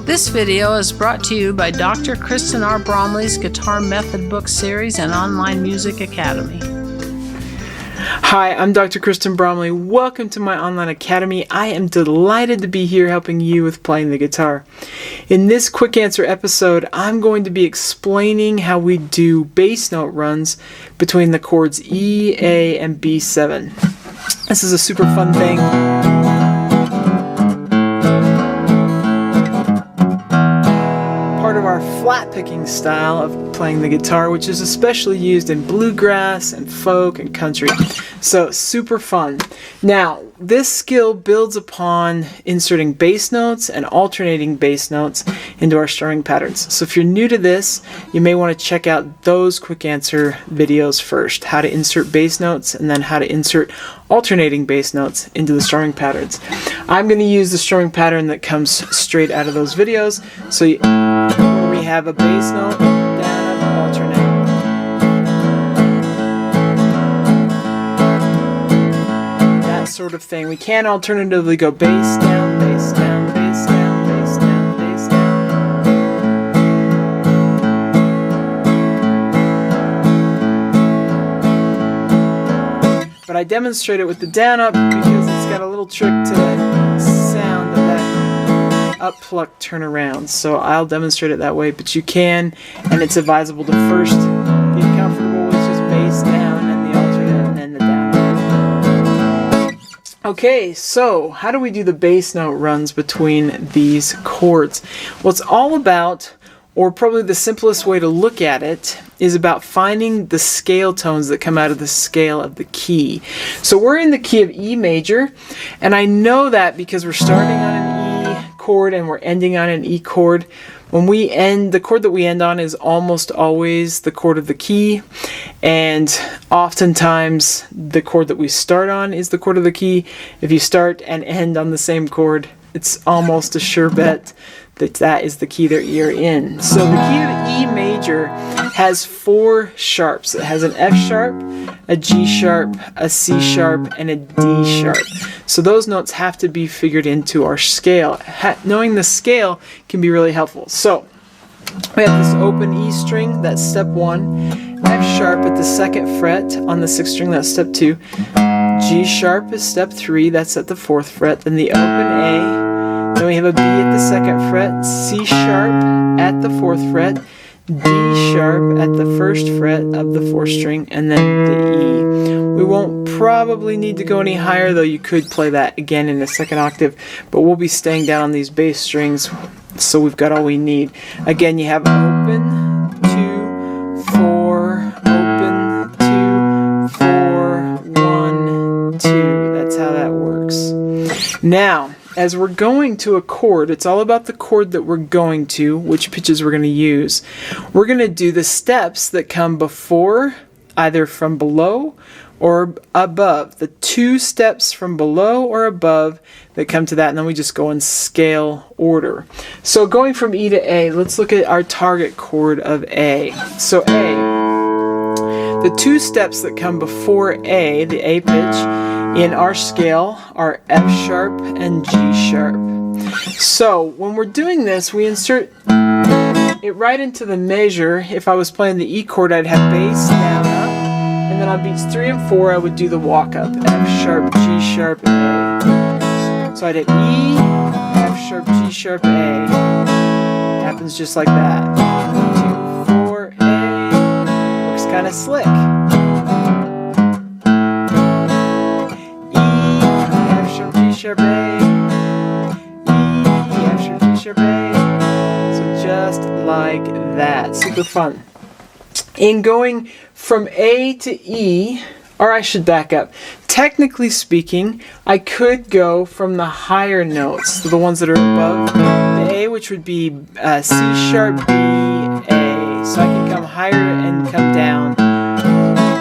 This video is brought to you by Dr. Kristen R. Bromley's Guitar Method Book Series and Online Music Academy. Hi, I'm Dr. Kristen Bromley. Welcome to my online academy. I am delighted to be here helping you with playing the guitar. In this quick answer episode, I'm going to be explaining how we do bass note runs between the chords E, A, and B7. This is a super fun thing. Part of our flat picking style of playing the guitar, which is especially used in bluegrass and folk and country. So super fun. Now, this skill builds upon inserting bass notes and alternating bass notes into our strumming patterns. So if you're new to this, you may want to check out those quick answer videos first. How to insert bass notes and then how to insert alternating bass notes into the strumming patterns. I'm going to use the strumming pattern that comes straight out of those videos. So we have a bass note, down, up, alternate. That sort of thing. We can alternatively go bass down, bass down, bass down, bass down, bass down. But I demonstrate it with the down up because it's got a little trick to the sound of that up pluck turn around. So I'll demonstrate it that way, but you can, and it's advisable to first get comfortable with just bass down and the alternate and then the down. Okay, so how do we do the bass note runs between these chords? Well, it's all about, or probably the simplest way to look at it, is about finding the scale tones that come out of the scale of the key. So we're in the key of E major, and I know that because we're starting on an E chord and we're ending on an E chord. When we end, the chord that we end on is almost always the chord of the key, and oftentimes the chord that we start on is the chord of the key. If you start and end on the same chord, it's almost a sure bet that that is the key that you're in. So the key of E major has 4 sharps. It has an F sharp, a G sharp, a C sharp, and a D sharp. So those notes have to be figured into our scale. Knowing the scale can be really helpful. So we have this open E string, that's step 1. F sharp at the 2nd fret on the 6th string, that's step 2. G sharp is step 3, that's at the 4th fret. Then the open A. Then we have a B at the 2nd fret, C sharp at the 4th fret, D sharp at the 1st fret of the 4th string, and then the E. We won't probably need to go any higher, though you could play that again in a 2nd octave, but we'll be staying down on these bass strings, so we've got all we need. Again, you have open, 2, 4, open, 2, 4, 1, 2. That's how that works. Now, as we're going to a chord, it's all about the chord that we're going to, which pitches we're going to use. We're going to do the steps that come before, either from below or above. The 2 steps from below or above that come to that, and then we just go in scale order. So going from E to A, let's look at our target chord of A. So A, the 2 steps that come before A, the A pitch, in our scale are F sharp and G sharp. So when we're doing this, we insert it right into the measure. If I was playing the E chord, I'd have bass down up, and then on beats 3 and 4, I would do the walk up, F sharp, G sharp, A. So I'd hit E, F sharp, G sharp, A. It happens just like that. 2, 4, A. Works kind of slick. Sharp A, E, F sharp, G sharp A. So just like that. Super fun. In going from A to E, or I should back up. Technically speaking, I could go from the higher notes, the ones that are above the A, which would be C sharp, B, A. So I can come higher and come down.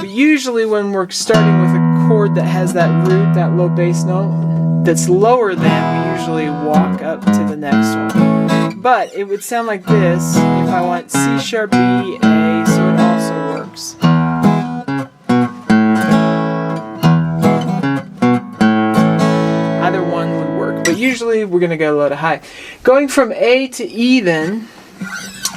But usually when we're starting with a chord that has that root, that low bass note, that's lower than, we usually walk up to the next one. But it would sound like this if I want C sharp, B, A, so it also works. Either one would work. But usually we're going to go low to high. Going from A to E then,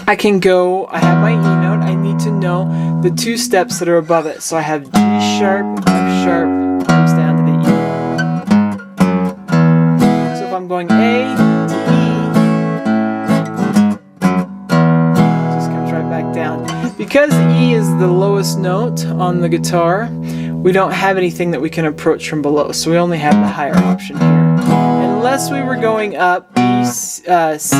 I have my E note. I need to know the two steps that are above it. So I have G sharp, F sharp, comes down to the E. So if I'm going A to E, just comes right back down. Because E is the lowest note on the guitar, we don't have anything that we can approach from below. So we only have the higher option here. Unless we were going up B, C, if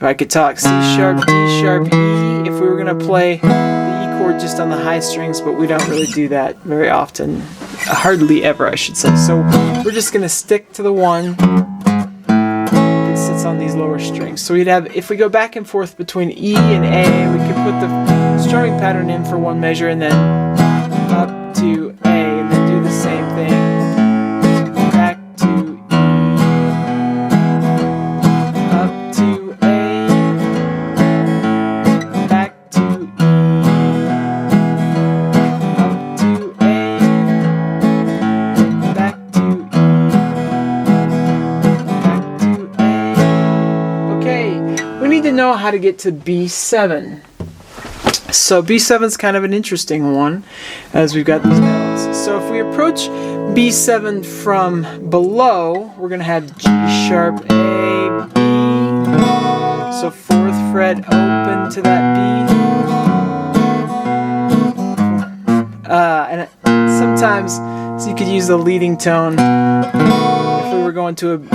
I could talk, C sharp, D sharp, E, if we were going to play the E chord just on the high strings, but we don't really do that very often. Hardly ever, I should say. So we're just going to stick to the one that sits on these lower strings. So we'd have, if we go back and forth between E and A, we could put the strumming pattern in for one measure and then up to A, and then do the same thing. Know how to get to B7. So B7 is kind of an interesting one as we've got these notes. So if we approach B7 from below, we're going to have G sharp, A, B. So 4th fret open to that B. And sometimes so you could use the leading tone if we were going to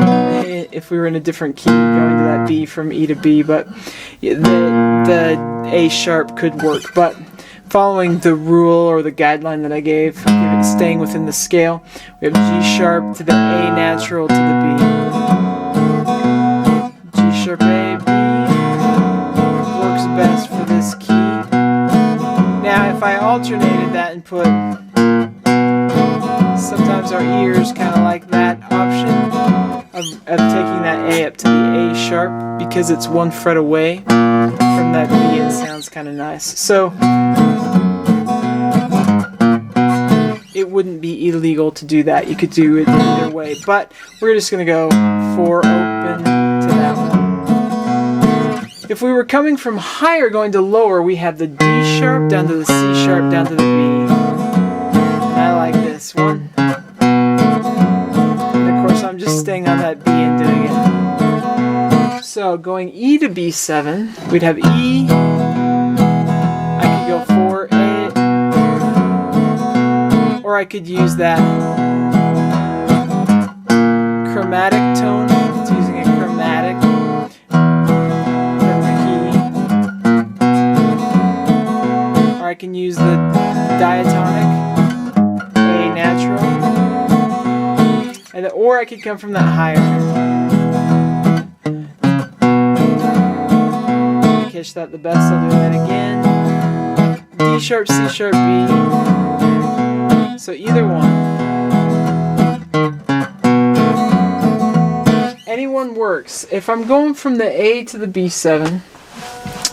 if we were in a different key, going to that B from E to B, but the A sharp could work. But following the rule or the guideline that I gave, staying within the scale, we have G sharp to the A natural to the B. G sharp, A, B works best for this key. Now if I alternated that and put, sometimes our ears kind of like that option of taking that A up to the A sharp, because it's 1 fret away from that B. It sounds kind of nice. So it wouldn't be illegal to do that. You could do it either way, but we're just going to go 4 open to that one. If we were coming from higher going to lower, we have the D sharp down to the C sharp down to the B. I like this one. I'm just staying on that B and doing it. So going E to B7, we'd have E. I could go 4A, or I could use that chromatic tone. It's using a chromatic from the key, or I can use the diatonic A natural. Or I could come from that higher. Catch that the best, I'll do that again. D sharp, C sharp, B. So either one. Anyone works. If I'm going from the A to the B7,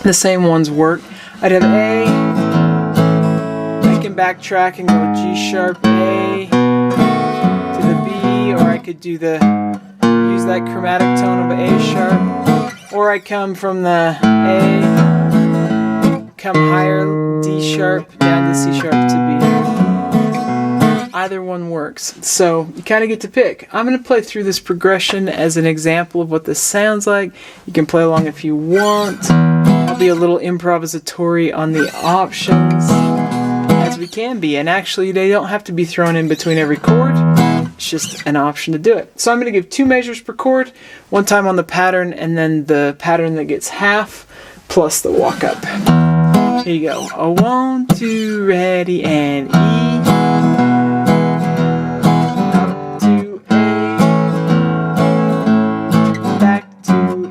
the same ones work. I'd have A. I can backtrack and go G sharp, A. Or I could use that chromatic tone of A sharp, or I come from the A, come higher, D sharp, down to C sharp to B. Either one works. So you kind of get to pick. I'm going to play through this progression as an example of what this sounds like. You can play along if you want. I'll be a little improvisatory on the options, as we can be, and actually they don't have to be thrown in between every chord. It's just an option to do it. So I'm going to give 2 measures per chord, one time on the pattern, and then the pattern that gets half, plus the walk up. Here you go. A 1, 2, ready, and E. Up to A. Back to E.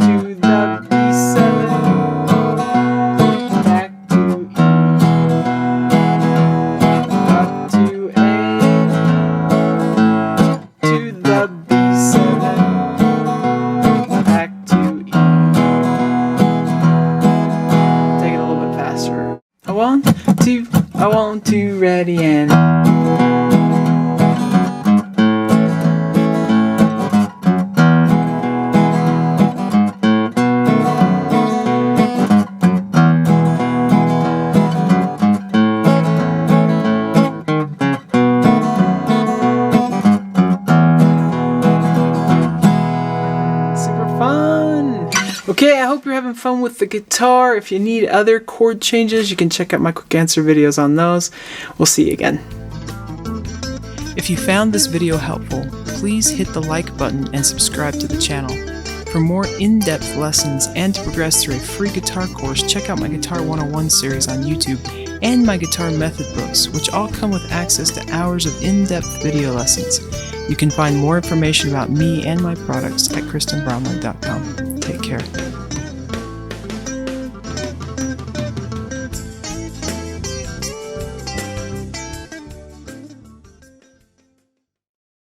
To the B7. Back to E. Okay, I hope you're having fun with the guitar. If you need other chord changes, you can check out my quick answer videos on those. We'll see you again. If you found this video helpful, please hit the like button and subscribe to the channel. For more in-depth lessons and to progress through a free guitar course, check out my Guitar 101 series on YouTube and my guitar method books, which all come with access to hours of in-depth video lessons. You can find more information about me and my products at KristenBromley.com. Take care.